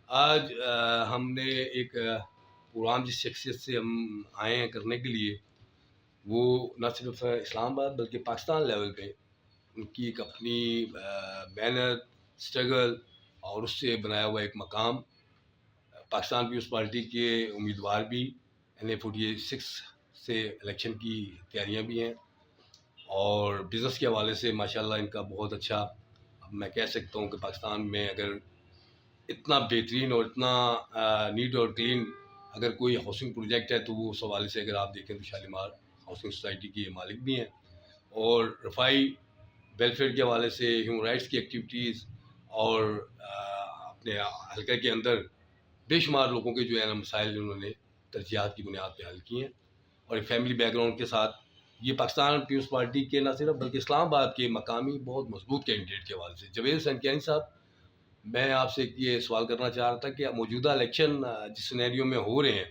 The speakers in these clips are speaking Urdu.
آج ہم نے ایک پروگرام جس شخصیت سے ہم آئے ہیں کرنے کے لیے، وہ نہ صرف اسلام آباد بلکہ پاکستان لیول پہ ان کی ایک اپنی محنت، اسٹرگل اور اس سے بنایا ہوا ایک مقام. پاکستان پیپلز پارٹی کے امیدوار بھی NA46 سے الیکشن کی تیاریاں بھی ہیں، اور بزنس کے حوالے سے ماشاءاللہ ان کا بہت اچھا. اب میں کہہ سکتا ہوں کہ پاکستان میں اگر اتنا بہترین اور اتنا نیٹ اور کلین اگر کوئی ہاؤسنگ پروجیکٹ ہے تو وہ اس حوالے سے اگر آپ دیکھیں تو شالیمار ہاؤسنگ سوسائٹی کی مالک بھی ہیں، اور رفائی ویلفیئر کے حوالے سے ہیومن رائٹس کی ایکٹیویٹیز، اور اپنے حلقے کے اندر بے شمار لوگوں کے جو ہے نا مسائل انہوں نے ترجیحات کی بنیاد پہ حل کیے ہیں. اور ایک فیملی بیک گراؤنڈ کے ساتھ یہ پاکستان پیپلز پارٹی کے نہ صرف بلکہ اسلام آباد کے مقامی بہت مضبوط کینڈیڈیٹ کے حوالے سے. جاوید حسین کیانی صاحب، میں آپ سے یہ سوال کرنا چاہ رہا تھا کہ موجودہ الیکشن جس سینیریو میں ہو رہے ہیں،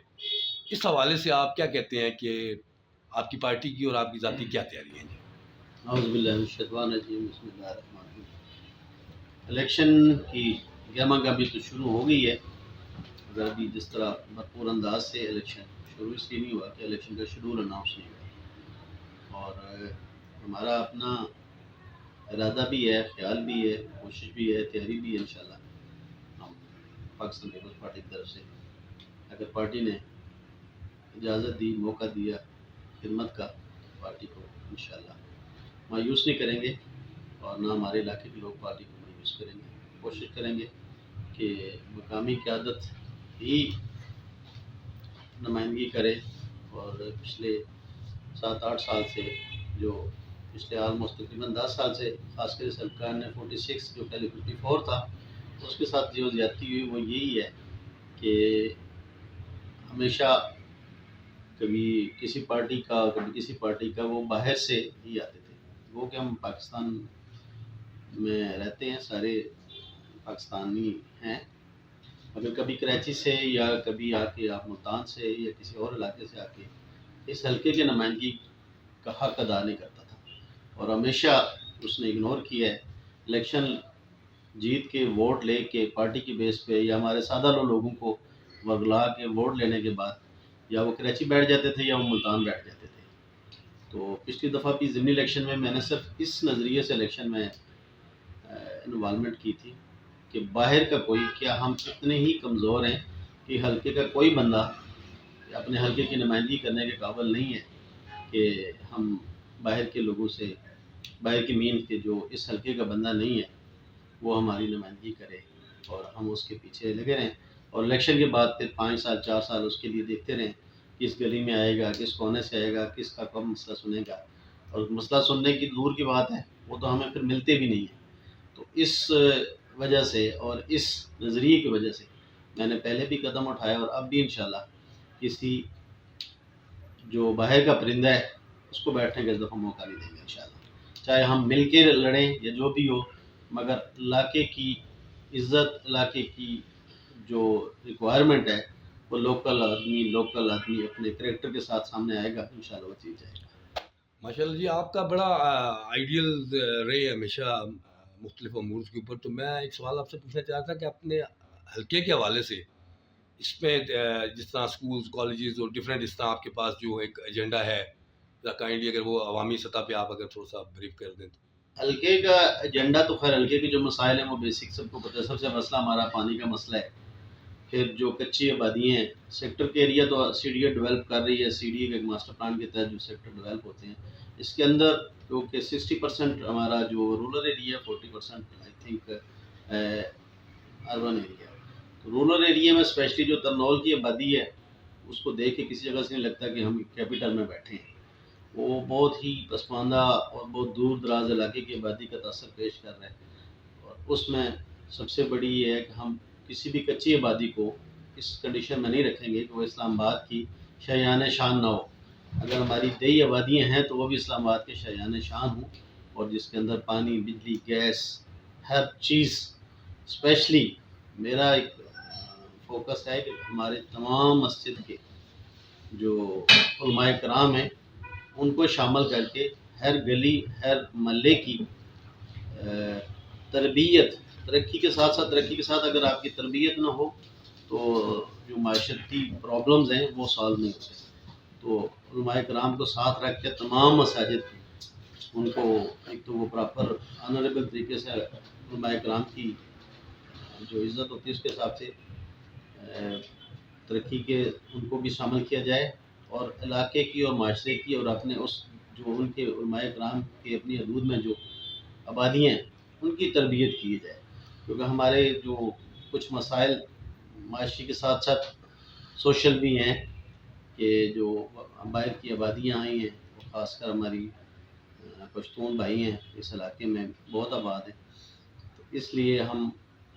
اس حوالے سے آپ کیا کہتے ہیں کہ آپ کی پارٹی کی اور آپ کی ذاتی کیا تیاری ہیں؟ اعوذ باللہ من الشیطان الرجیم، بسم اللہ الرحمن الرحیم. الیکشن کی گرما گرمی تو شروع ہو گئی ہے، اگر ابھی جس طرح بھرپور انداز سے الیکشن شروع اس لیے نہیں ہوا کہ الیکشن کا شیڈول اناؤنس نہیں ہوا، اور ہمارا اپنا ارادہ بھی ہے، خیال بھی ہے، کوشش بھی ہے، تیاری بھی ہے. انشاءاللہ ہم پاکستان پیپلز پارٹی کی طرف سے اگر پارٹی نے اجازت دی، موقع دیا خدمت کا، پارٹی کو انشاءاللہ مایوس نہیں کریں گے، اور نہ ہمارے علاقے کے لوگ پارٹی کو مایوس کریں گے. کوشش کریں گے کہ مقامی قیادت ہی نمائندگی کرے، اور پچھلے 7-8 سال سے جو پچھلے آلموسٹ تقریباً 10 سال سے خاص کر سرکار نے 46 جو پہلے 54 تھا اس کے ساتھ جو زیادتی ہوئی وہ یہی ہے کہ ہمیشہ کبھی کسی پارٹی کا وہ باہر سے ہی آتے تھے. وہ کہ ہم پاکستان میں رہتے ہیں، سارے پاکستانی ہیں، مگر کبھی کراچی سے یا کبھی آ کے آپ ملتان سے یا کسی اور علاقے سے آ کے اس حلقے کی نمائندگی کا حق ادا نہیں کرتا تھا، اور ہمیشہ اس نے اگنور کیا ہے. الیکشن جیت کے ووٹ لے کے پارٹی کی بیس پہ یا ہمارے سادہ لوگوں کو ورگلا کے ووٹ لینے کے بعد یا وہ کراچی بیٹھ جاتے تھے یا وہ ملتان بیٹھ جاتے تھے. تو پچھلی دفعہ بھی ضمنی الیکشن میں نے صرف اس نظریے سے الیکشن میں انوالومنٹ کی تھی کہ باہر کا کوئی، کیا ہم اتنے ہی کمزور ہیں کہ حلقے کا کوئی بندہ اپنے حلقے کی نمائندگی کرنے کے قابل نہیں ہے کہ ہم باہر کے لوگوں سے، باہر کی مین کے جو اس حلقے کا بندہ نہیں ہے وہ ہماری نمائندگی کرے، اور ہم اس کے پیچھے لگے رہیں، اور الیکشن کے بعد پھر 5 سال 4 سال اس کے لیے دیکھتے رہیں کس گلی میں آئے گا، کس کونے سے آئے گا، کس کا کم مسئلہ سنے گا. اور مسئلہ سننے کی دور کی بات ہے، وہ تو ہمیں پھر ملتے بھی نہیں ہیں. تو اس وجہ سے اور اس نظریے کی وجہ سے میں نے پہلے بھی قدم اٹھایا، اور اب بھی انشاءاللہ کسی جو باہر کا پرندہ ہے اس کو بیٹھنے کا اس دفعہ موقع نہیں دیں گے انشاءاللہ، چاہے ہم مل کے لڑیں یا جو بھی ہو، مگر علاقے کی عزت، علاقے کی جو ریکوائرمنٹ ہے وہ لوکل آدمی اپنے کریکٹر کے ساتھ سامنے آئے گا، انشاءاللہ وہ چیز جائے گا. ماشاءاللہ جی، آپ کا بڑا آئیڈیل رہے ہمیشہ مختلف امور کے اوپر. تو میں ایک سوال آپ سے پوچھنا چاہ رہا تھا کہ اپنے حلقے کے حوالے سے اس میں جس طرح اسکولز، کالجز اور ڈفرینٹ اس طرح آپ کے پاس جو ایک ایجنڈا ہے، کائنڈلی اگر وہ عوامی سطح پہ آپ اگر تھوڑا سا بریف کر دیں تو. حلقے کا ایجنڈا تو خیر حلقے کے جو مسائل ہیں وہ بیسک سب کو پتہ ہے. سب سے مسئلہ ہمارا پانی کا مسئلہ ہے. پھر جو کچی آبادیاں ہیں، سیکٹر کے ایریا تو سی ڈی اے ڈیولپ کر رہی ہے. سی ڈی اے کے ایک ماسٹر پلان کے تحت جو سیکٹر ڈیولپ ہوتے ہیں، اس کے اندر کیونکہ 60% ہمارا جو رورل ایریا ہے، 40% آئی تھنک اربن ایریا. تو رورل ایریا میں اسپیشلی جو ترنول کی آبادی ہے اس کو دیکھ کے کسی جگہ سے نہیں لگتا کہ ہم کیپٹل میں بیٹھے ہیں. وہ بہت ہی پسماندہ اور بہت دور دراز علاقے کی آبادی کا تاثر پیش کر رہے ہیں، اور اس میں سب سے بڑی یہ ہے کہ ہم کسی بھی کچی آبادی کو اس کنڈیشن میں نہیں رکھیں گے کہ وہ اسلام آباد کی شایان شان نہ ہو. اگر ہماری دیہی آبادیاں ہیں تو وہ بھی اسلام آباد کے شایان شان ہوں، اور جس کے اندر پانی، بجلی، گیس، ہر چیز. اسپیشلی میرا ایک فوکس ہے کہ ہمارے تمام مسجد کے جو علماء کرام ہیں ان کو شامل کر کے ہر گلی، ہر محلے کی تربیت ترقی کے ساتھ اگر آپ کی تربیت نہ ہو تو جو معاشرتی پرابلمز ہیں وہ سالو نہیں ہوتے. تو علماء کرام کو ساتھ رکھ کے تمام مساجد ان کو ایک تو وہ پراپر آنریبل طریقے سے علماء کرام کی جو عزت ہوتی ہے اس کے حساب سے ترقی کے ان کو بھی شامل کیا جائے، اور علاقے کی اور معاشرے کی اور اپنے اس جو ان کے علماء کرام کے اپنی حدود میں جو آبادیاں ہیں ان کی تربیت کی جائے. کیونکہ ہمارے جو کچھ مسائل معاشی کے ساتھ ساتھ سوشل بھی ہیں کہ جو باہر کی آبادیاں آئی ہیں، خاص کر ہماری پشتون بھائی ہیں اس علاقے میں بہت آباد ہیں. تو اس لیے ہم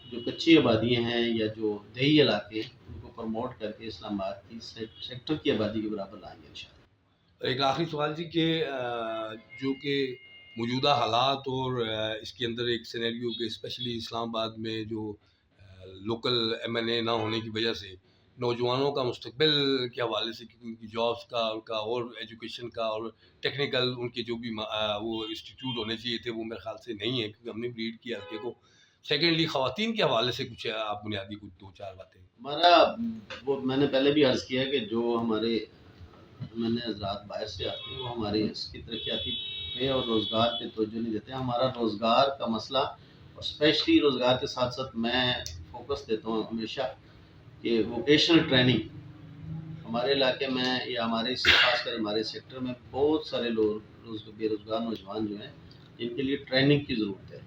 جو کچی آبادیاں ہیں یا جو دیہی علاقے ہیں ان کو پروموٹ کر کے اسلام آباد کی سیکٹر کی آبادی کے برابر لائیں گے انشاءاللہ. ایک آخری سوال جی کہ جو کہ موجودہ حالات اور اس کے اندر ایک سینیریو کہ اسپیشلی اسلام آباد میں جو لوکل M&A نہ ہونے کی وجہ سے نوجوانوں کا مستقبل کے حوالے سے، کیونکہ ان کی جابس کا، ان کا اور ایجوکیشن کا اور ٹیکنیکل ان کے جو بھی وہ انسٹیٹیوٹ ہونے چاہیے تھے وہ میرے خیال سے نہیں ہے، کیونکہ ہم نے ریڈ کیا ہلکے کو. سیکنڈلی خواتین کے حوالے سے کچھ آپ بنیادی کچھ 2-4 باتیں. ہمارا وہ میں نے پہلے بھی عرض کیا کہ جو ہمارے میں نے حضرات باہر سے آتے ہیں وہ ہماری اس کی ترقیاتی پہ اور روزگار پہ توجہ نہیں دیتے. ہمارا روزگار کا مسئلہ، اور اسپیشلی روزگار کے ساتھ ساتھ میں فوکس دیتا ہوں ہمیشہ کہ ووکیشنل ٹریننگ. ہمارے علاقے میں یا ہمارے خاص کر ہمارے سیکٹر میں بہت سارے لوگ بے روزگار نوجوان جو ہیں جن کے لیے ٹریننگ کی ضرورت ہے.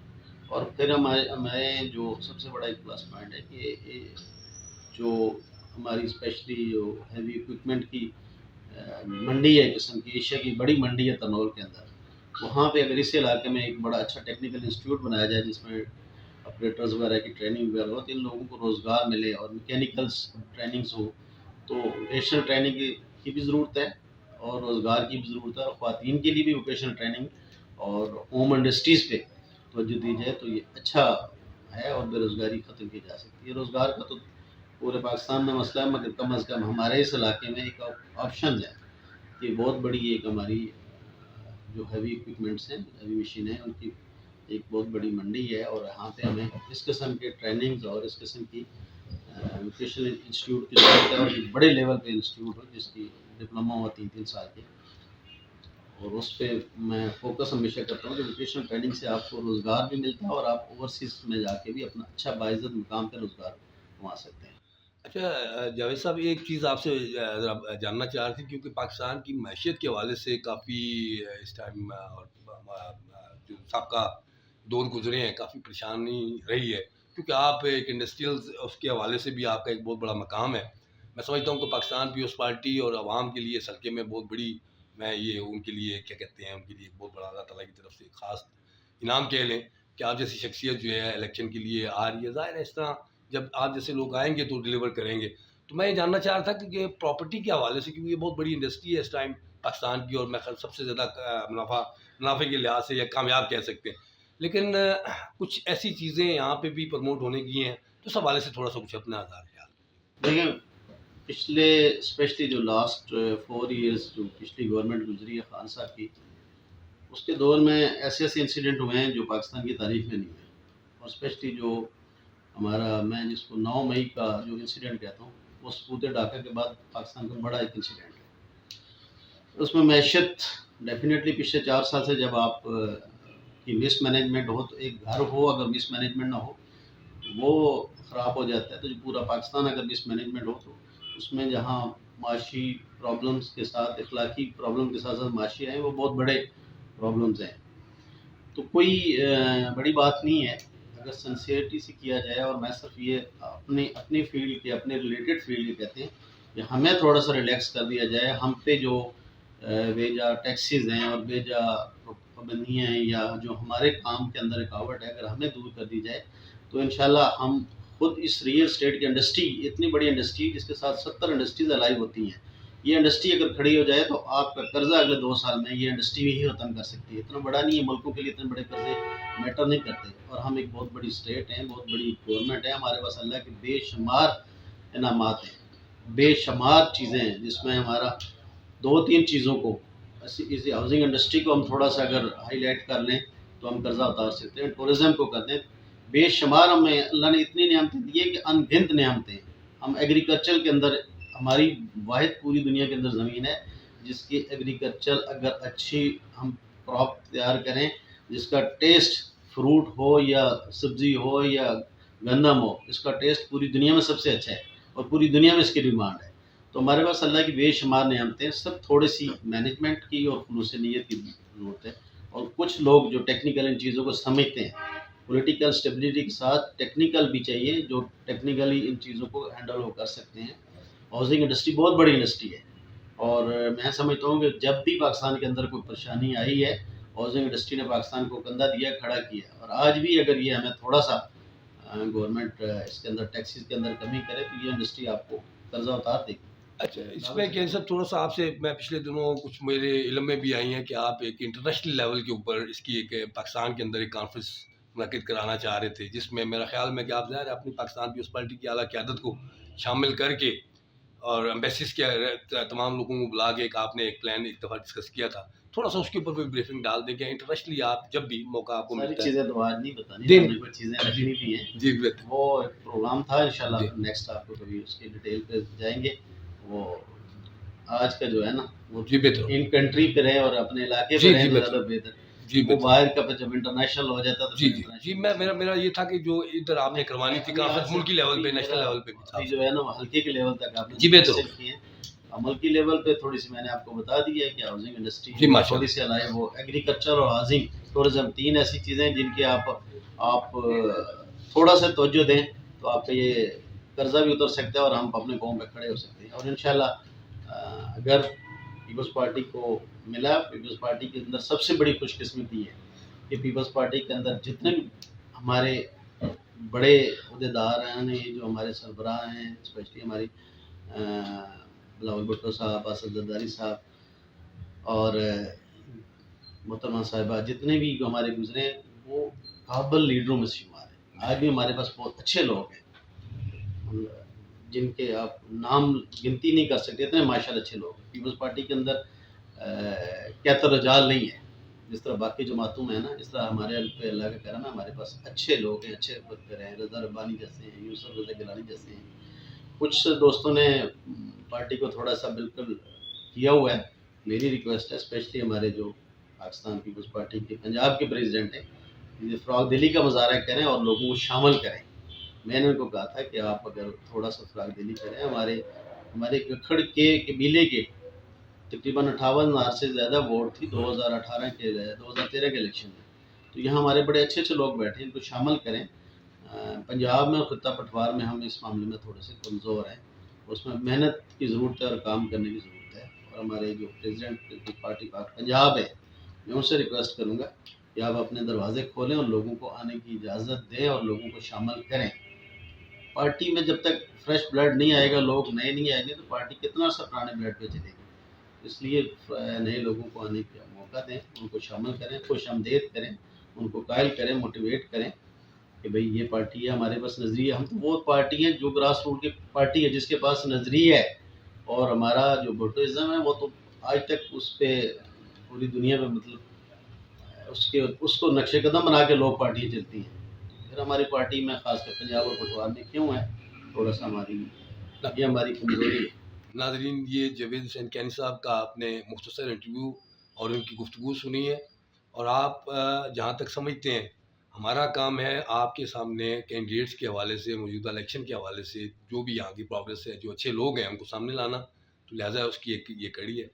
اور پھر ہمارے جو سب سے بڑا ایک پلس پوائنٹ ہے کہ جو ہماری اسپیشلی جو ہیوی اکوپمنٹ کی منڈی ہے قسم کی، ایشیا کی بڑی منڈی ہے ترنول کے اندر، وہاں پہ اگر اس علاقے میں ایک بڑا اچھا ٹیکنیکل انسٹیٹیوٹ بنایا جائے جس میں آپریٹرز وغیرہ کی ٹریننگ وغیرہ ہو تو ان لوگوں کو روزگار ملے، اور میکینیکلس ٹریننگز ہو تو ووکیشنل ٹریننگ کی بھی ضرورت ہے اور روزگار کی بھی ضرورت ہے. اور خواتین کے لیے بھی ووکیشنل ٹریننگ اور ہوم انڈسٹریز پہ توجہ دی جائے تو یہ اچھا ہے اور بے روزگاری ختم کی جا سکتی ہے. روزگار کا تو پورے پاکستان میں مسئلہ ہے، مگر کم از کم ہمارے اس علاقے میں ایک آپشن ہے کہ بہت بڑی ایک ہماری جو ہیوی اکوپمنٹس ہیں، ہیوی مشینیں ہیں، ان کی ایک بہت بڑی منڈی ہے. اور یہاں پہ ہمیں اس قسم کے ٹریننگز اور اس قسم کی ووکیشنل انسٹیٹیوٹ کی ضرورت ہے، اور ایک بڑے لیول پہ انسٹیٹیوٹ ہو جس کی ڈپلوما ہوا 3 سال کے. اور اس پہ میں فوکس ہمیشہ کرتا ہوں کہ ووکیشنل ٹریننگ سے آپ کو روزگار بھی ملتا ہے اور آپ اوورسیز میں جا کے بھی اپنا اچھا باعزت مقام پہ روزگار کما سکتے ہیں. اچھا جاوید صاحب، ایک چیز آپ سے جاننا چاہ رہے تھے، کیونکہ پاکستان کی معیشت کے حوالے سے کافی اس ٹائم اور جو سابقہ دور گزرے ہیں کافی پریشانی رہی ہے، کیونکہ آپ ایک انڈسٹریل اس کے حوالے سے بھی آپ کا ایک بہت بڑا مقام ہے. میں سمجھتا ہوں کہ پاکستان پیپلز پارٹی اور عوام کے لیے اس حلقے میں بہت بڑی، میں یہ ان کے لیے کیا کہتے ہیں، ان کے لیے ایک بہت بڑا اللہ تعالیٰ کی طرف سے ایک خاص انعام کہہ لیں کہ آپ جیسی شخصیت جو ہے الیکشن کے لیے آ رہی ہے. ظاہر ہے اس طرح جب آپ جیسے لوگ آئیں گے تو ڈیلیور کریں گے. تو میں یہ جاننا چاہ رہا تھا کہ پراپرٹی کے حوالے سے، کیونکہ یہ بہت بڑی انڈسٹری ہے اس ٹائم پاکستان کی، اور میں خیال سب سے زیادہ منافع کے لحاظ سے یا کامیاب کہہ سکتے ہیں، لیکن کچھ ایسی چیزیں یہاں پہ بھی پروموٹ ہونے کی ہیں، تو اس حوالے سے تھوڑا سا کچھ اپنا آزار خیال. دیکھیں پچھلے اسپیشلی جو لاسٹ 4 ایئرس جو پچھلی گورنمنٹ گزری ہے خان صاحب کی، اس کے دور میں ایسے انسیڈنٹ ہوئے ہیں جو پاکستان کی تاریخ میں نہیں ہوئے. اور اسپیشلی جو ہمارا، میں جس کو 9 مئی کا جو انسیڈنٹ کہتا ہوں، وہ سپوت ڈھاکہ کے بعد پاکستان کا بڑا ایک انسیڈنٹ ہے. اس میں معیشت ڈیفینیٹلی پچھلے 4 سال سے جب آپ کی مس مینجمنٹ ہو تو ایک گھر ہو اگر مس مینجمنٹ نہ ہو وہ خراب ہو جاتا ہے. تو جو پورا پاکستان اگر مس مینجمنٹ ہو تو اس میں جہاں معاشی پرابلمس کے ساتھ اخلاقی پرابلم کے ساتھ ساتھ معاشی ہیں وہ بہت بڑے پرابلمز ہیں. تو کوئی بڑی بات نہیں ہے اگر سنسیئرٹی سے کیا جائے. اور میں صرف یہ اپنی فیلڈ کے، اپنے ریلیٹڈ فیلڈ کے کہتے ہیں کہ ہمیں تھوڑا سا ریلیکس کر دیا جائے. ہم پہ جو بیجا ٹیکسیز ہیں اور بیجا پابندیاں ہیں یا جو ہمارے کام کے اندر رکاوٹ ہے، اگر ہمیں دور کر دی جائے تو انشاءاللہ ہم خود اس ریئل اسٹیٹ کی انڈسٹری، اتنی بڑی انڈسٹری جس کے ساتھ 70 انڈسٹریز الائیو ہوتی ہیں، یہ انڈسٹری اگر کھڑی ہو جائے تو آپ کا قرضہ اگلے 2 سال میں یہ انڈسٹری ہی ختم کر سکتی ہے. اتنا بڑا نہیں ہے، ملکوں کے لیے اتنے بڑے قرضے میٹر نہیں کرتے. اور ہم ایک بہت بڑی اسٹیٹ ہیں، بہت بڑی گورنمنٹ ہے، ہمارے پاس اللہ کے بے شمار انعامات ہیں، بے شمار چیزیں ہیں جس میں ہمارا 2-3 چیزوں کو، اسی ہاؤسنگ انڈسٹری کو ہم تھوڑا سا اگر ہائی لائٹ کر لیں تو ہم قرضہ اتار سکتے ہیں. ٹورزم کو کر دیں، بے شمار ہمیں اللہ نے اتنی نعمتیں دی ہے کہ ان گنت نعمتیں ہیں. ہم ایگریکلچر کے اندر ہماری واحد پوری دنیا کے اندر زمین ہے جس کی ایگریکلچر اگر اچھی ہم کراپ تیار کریں جس کا ٹیسٹ فروٹ ہو یا سبزی ہو یا گندم ہو، اس کا ٹیسٹ پوری دنیا میں سب سے اچھا ہے اور پوری دنیا میں اس کی ڈیمانڈ ہے. تو ہمارے پاس اللہ کی بے شمار نعمتیں ہیں، سب تھوڑی سی مینجمنٹ کی اور خلوص نیت کی ضرورت ہے. اور کچھ لوگ جو ٹیکنیکل ان چیزوں کو سمجھتے ہیں، پولیٹیکل اسٹیبلٹی کے ساتھ ٹیکنیکل بھی چاہیے جو ٹیکنیکلی ان چیزوں کو ہینڈل وہ کر سکتے ہیں. ہاؤسنگ انڈسٹری بہت بڑی انڈسٹری ہے اور میں سمجھتا ہوں کہ جب بھی پاکستان کے اندر کوئی پریشانی آئی ہے ہاؤسنگ انڈسٹری نے پاکستان کو کندھا دیا، کھڑا کیا. اور آج بھی اگر یہ ہمیں تھوڑا سا گورنمنٹ اس کے اندر ٹیکسز کے اندر کمی کرے تو یہ انڈسٹری آپ کو قرضہ اتار دے گی. اچھا، اس میں کہ صاحب تھوڑا سا آپ سے میں پچھلے دنوں کچھ میرے علم میں بھی آئی ہیں کہ آپ ایک انٹرنیشنل لیول کے اوپر اس کی ایک پاکستان کے اندر ایک کانفرنس منعقد کرانا چاہ رہے تھے، جس میں میرا خیال میں کہ آپ ظاہر ہے اپنی پاکستان پیپلز پارٹی کی اعلیٰ قیادت کو شامل کر کے اور ایمبیسیز کے تمام لوگوں کو بلا کے ایک آپ نے ایک پلان ایک دفعہ ڈسکس کیا تھا. تھوڑا سا اس کے اوپر کوئی بریفنگ ڈال دیں کہ انٹرنیشنلی آپ جب بھی موقع آپ کو ساری ملتا ہے. چیزیں تو آج نہیں بتانی، جی ہم نے کچھ چیزیں رکھنی بھی ہیں. جی بہتر. وہ ایک پروگرام تھا، انشاءاللہ جی نیکسٹ آپ کو کبھی اس کی ڈیٹیل پہ جائیں گے. وہ آج کا جو ہے نا وہ جی بہتر. ان کنٹری پہ رہے اور اپنے علاقے جی پہ رہیں جی تو بہتر. زیادہ بہتر. جی وہ بہتر. باہر کا پہ جب انٹرنیشنل ہو جاتا تو جی جی جی میرا یہ تھا کہ جو ادھر آپ نے کروانی تھی کانفرنس ملکی لیول پہ نیشنل لیول پہ بھی تھا. جو ہے نا وہ ہلکے کے لیول تک آپ نے جی بہتر. حاصل کی ہے. ملکی لیول پہ تھوڑی سی میں نے آپ کو بتا دی ہے کہ ہاؤسنگ انڈسٹری جی ماشاء تھوڑی سی الائے وہ ایگریکلچر اور ہاؤسنگ ٹورزم تین ایسی چیزیں ہیں جن کی آپ تھوڑا سا توجہ دیں تو آپ کا یہ قرضہ بھی اتر سکتا ہے اور ہم اپنے قوم پہ کھڑے ہو سکتے ہیں. اور انشاءاللہ اگر پیپلز پارٹی کو ملا، پیپلز پارٹی کے اندر سب سے بڑی خوش قسمتی ہے کہ پیپلز پارٹی کے اندر جتنے بھی ہمارے بڑے عہدیدار ہیں، یہ جو ہمارے سربراہ ہیں، اسپیشلی ہماری بلاول بھٹو صاحب، اسد زرداری صاحب اور محترمہ صاحبہ، جتنے بھی جو ہمارے گزرے ہیں وہ قابل لیڈروں میں شمار ہیں. آج بھی ہمارے پاس بہت اچھے لوگ ہیں جن کے آپ نام گنتی نہیں کر سکتے، اتنے ماشاءاللہ اچھے لوگ ہیں. پیپلز پارٹی کے اندر کہتا رجال نہیں ہے جس طرح باقی جماعتوں میں ہے نا، اس طرح ہمارے پہ اللہ کا کرم ہے، ہمارے پاس اچھے لوگ ہیں، اچھے ورکر ہیں. رضا ربانی جیسے ہیں، یوسف رضا گیلانی جیسے ہیں. کچھ دوستوں نے پارٹی کو تھوڑا سا بالکل کیا ہوا ہے. میری ریکویسٹ ہے اسپیشلی ہمارے جو پاکستان پیپلز پارٹی کے پنجاب کے پریزیڈنٹ ہیں، یہ فراغ دلی کا مظاہرہ کریں اور لوگوں کو شامل کریں. میں نے ان کو کہا تھا کہ آپ اگر تھوڑا سا فراغ دلی کریں، ہمارے گکھڑ کے قبیلے کے تقریباً 58,000 سے زیادہ ووٹ تھی 2013 کے الیکشن میں. تو یہاں ہمارے بڑے اچھے اچھے لوگ بیٹھے ہیں، ان کو شامل کریں. پنجاب میں اور خطہ پٹوار میں ہم اس معاملے میں تھوڑے سے کمزور ہیں، اس میں محنت کی ضرورت ہے اور کام کرنے کی ضرورت ہے. اور ہمارے جو پریزیڈنٹ پارٹی پنجاب ہے، میں ان سے ریکویسٹ کروں گا کہ آپ اپنے دروازے کھولیں اور لوگوں کو آنے کی اجازت دیں اور لوگوں کو شامل کریں. پارٹی میں جب تک فریش بلڈ نہیں آئے گا، لوگ نئے نہیں آئیں گے تو پارٹی کتنا سا پرانے بلڈ پہ چلے گی. اس لیے نئے لوگوں کو آنے کا موقع دیں، ان کو شامل کریں، خوش آمدید کریں، ان کو قائل کریں، موٹیویٹ کریں کہ بھئی یہ پارٹی ہے، ہمارے پاس نظریہ. ہم تو وہ پارٹی ہیں جو گراس روٹ کی پارٹی ہے جس کے پاس نظریہ ہے. اور ہمارا جو بھٹوازم ہے وہ تو آج تک اس پہ پوری دنیا میں مطلب اس کو نقش قدم بنا کے لوگ پارٹیاں چلتی ہیں. پھر ہماری پارٹی میں خاص کر پنجاب اور پٹوار میں کیوں ہے تھوڑا سا یہ ہماری کمزوری ہے. ناظرین، یہ جاوید حسین کینی صاحب کا آپ نے مختصر انٹرویو اور ان کی گفتگو سنی ہے. اور آپ جہاں تک سمجھتے ہیں ہمارا کام ہے آپ کے سامنے کینڈیڈیٹس کے حوالے سے، موجودہ الیکشن کے حوالے سے جو بھی یہاں کی پروگرس ہے، جو اچھے لوگ ہیں ان کو سامنے لانا. تو لہٰذا اس کی ایک یہ کڑی ہے.